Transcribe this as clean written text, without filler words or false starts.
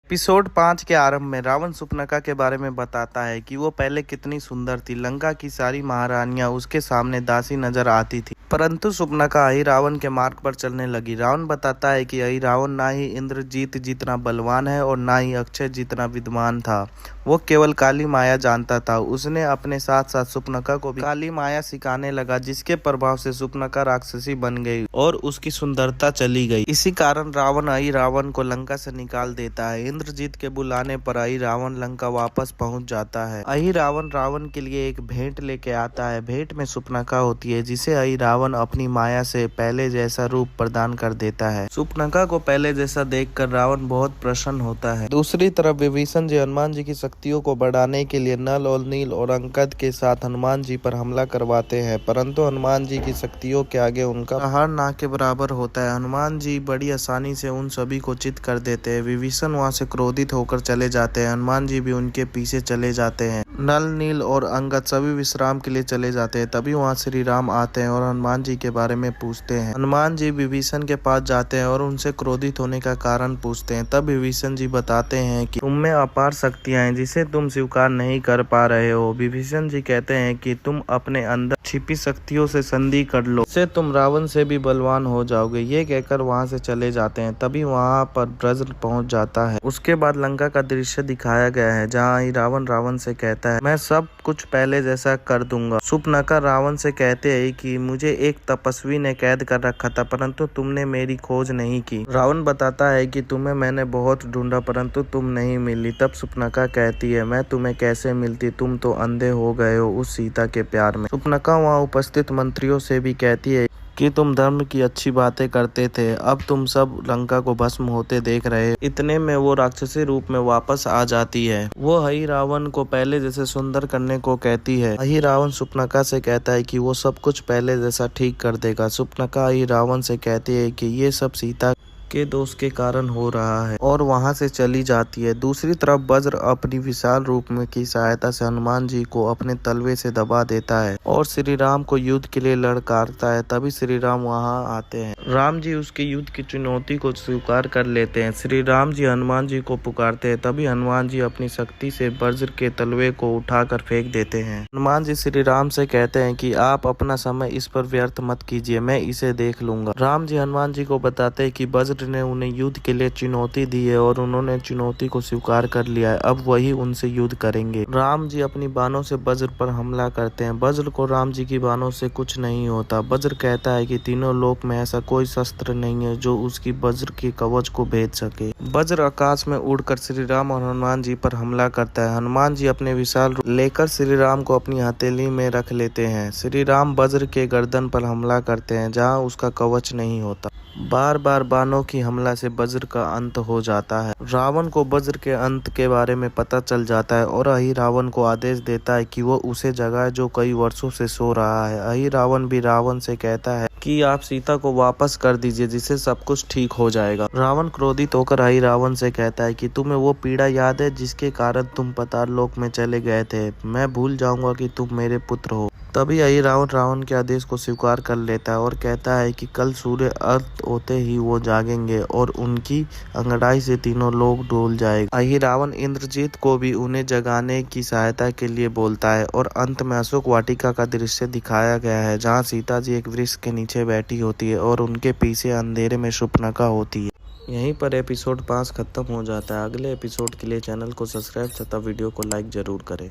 Episode 5 के आरंभ में रावण शूर्पणखा के बारे में बताता है कि वो पहले कितनी सुंदर थी। लंका की सारी महारानियां उसके सामने दासी नजर आती थी, परंतु शूर्पणखा अहिरावण के मार्ग पर चलने लगी। रावण बताता है कि अहिरावण ना ही इंद्रजीत जितना बलवान है और ना ही अक्षय जितना विद्वान था। वो केवल काली माया जानता था। उसने अपने साथ साथ शूर्पणखा को भी काली माया सिखाने लगा, जिसके प्रभाव से शूर्पणखा राक्षसी बन गई और उसकी सुंदरता चली गई। इसी कारण रावण अहिरावण को लंका से निकाल देता है। इंद्रजीत के बुलाने पर अहिरावण लंका वापस पहुंच जाता है। अहिरावण रावण के लिए एक भेंट लेके आता है। भेंट में शूर्पणखा होती है, जिसे अहिरावण अपनी माया से पहले जैसा रूप प्रदान कर देता है। शूर्पणखा को पहले जैसा देखकर रावण बहुत प्रसन्न होता है। दूसरी तरफ विभीषण जी हनुमान जी की शक्तियों को बढ़ाने के लिए नल और नील और अंगद के साथ हनुमान जी पर हमला करवाते हैं, परंतु हनुमान जी की शक्तियों के आगे उनका हार ना के बराबर होता है। हनुमान जी बड़ी आसानी से उन सभी को चित कर देते हैं। विभीषण वहां से क्रोधित होकर चले जाते हैं। हनुमान जी भी उनके पीछे चले जाते हैं। नल, नील और अंगद सभी विश्राम के लिए चले जाते हैं। तभी वहां श्री राम आते हैं और हनुमान जी के बारे में पूछते हैं। हनुमान जी विभीषण के पास जाते हैं और उनसे क्रोधित होने का कारण पूछते हैं। तब विभीषण जी बताते हैं कि तुम में अपार शक्तियां हैं जिसे तुम स्वीकार नहीं कर पा रहे हो। विभीषण जी कहते हैं कि तुम अपने अंदर छिपी शक्तियों से संधि कर लो, इससे तुम रावण से भी बलवान हो जाओगे। ये कहकर वहां से चले जाते हैं। तभी वहां पर ब्रज पहुंच जाता है। उसके बाद लंका का दृश्य दिखाया गया है, जहाँ रावण से कहता है, मैं सब कुछ पहले जैसा कर दूंगा। शूर्पणखा रावण से कहते हैं कि मुझे एक तपस्वी ने कैद कर रखा था, परंतु तुमने मेरी खोज नहीं की। रावण बताता है कि तुम्हें मैंने बहुत ढूंढा, परंतु तुम नहीं मिली। तब शूर्पणखा कहती है, मैं तुम्हें कैसे मिलती, तुम तो अंधे हो गए हो उस सीता के प्यार में। शूर्पणखा वहाँ उपस्थित मंत्रियों से भी कहती है कि तुम धर्म की अच्छी बातें करते थे, अब तुम सब लंका को भस्म होते देख रहे। इतने में वो राक्षसी रूप में वापस आ जाती है। वो अहिरावण को पहले जैसे सुंदर करने को कहती है। अहिरावण शूर्पणखा से कहता है कि वो सब कुछ पहले जैसा ठीक कर देगा। शूर्पणखा अहिरावण से कहती है कि ये सब सीता के दोष के कारण हो रहा है और वहां से चली जाती है। दूसरी तरफ वज्र अपनी विशाल रूप में की सहायता से हनुमान जी को अपने तलवे से दबा देता है और श्री राम को युद्ध के लिए ललकारता है। तभी श्री राम वहां आते हैं। राम जी उसके युद्ध की चुनौती को स्वीकार कर लेते हैं। श्री राम जी हनुमान जी को पुकारते हैं। तभी हनुमान जी अपनी शक्ति से वज्र के तलवे को उठाकर फेंक देते हैं। हनुमान जी श्री राम से कहते हैं कि आप अपना समय इस पर व्यर्थ मत कीजिए, मैं इसे देख लूंगा। राम जी हनुमान जी को बताते हैं कि वज्र ने उन्हें युद्ध के लिए चुनौती दी है और उन्होंने चुनौती को स्वीकार कर लिया है। अब वही उनसे युद्ध करेंगे। राम जी अपनी बाणों से वज्र पर हमला करते हैं। वज्र को राम जी की बाणों से कुछ नहीं होता। वज्र कहता है कि तीनों लोक में ऐसा कोई शस्त्र नहीं है जो उसकी वज्र के कवच को भेद सके। वज्र आकाश में उड़कर श्री राम और हनुमान जी पर हमला करता है। हनुमान जी अपने विशाल रूप लेकर श्री राम को अपनी हथेली में रख लेते हैं। श्री राम वज्र के गर्दन पर हमला करते हैं, जहाँ उसका कवच नहीं होता। बार बार बाणों की हमला से वज्र का अंत हो जाता है। रावण को वज्र के अंत के बारे में पता चल जाता है और अहिरावण को आदेश देता है कि वो उसे जगाए जो कई वर्षों से सो रहा है। अहिरावण भी रावण से कहता है कि आप सीता को वापस कर दीजिए, जिससे सब कुछ ठीक हो जाएगा। रावण क्रोधित होकर अहिरावण से कहता है कि तुम्हें वो पीड़ा याद है जिसके कारण तुम पाताल लोक में चले गए थे। मैं भूल जाऊंगा कि तुम मेरे पुत्र हो। तभी अहिरावण रावण के आदेश को स्वीकार कर लेता है और कहता है कि कल सूर्य अस्त होते ही वो जागेंगे और उनकी अंगड़ाई से तीनों लोग डोल जाएगा। अहिरावण इंद्रजीत को भी उन्हें जगाने की सहायता के लिए बोलता है और अंत में अशोक वाटिका का दृश्य दिखाया गया है, जहाँ सीता जी एक वृक्ष के नीचे बैठी होती है और उनके पीछे अंधेरे में शूर्पणखा होती है। यहीं पर एपिसोड 5 खत्म हो जाता है। अगले एपिसोड के लिए चैनल को सब्सक्राइब तथा वीडियो को लाइक जरूर करें।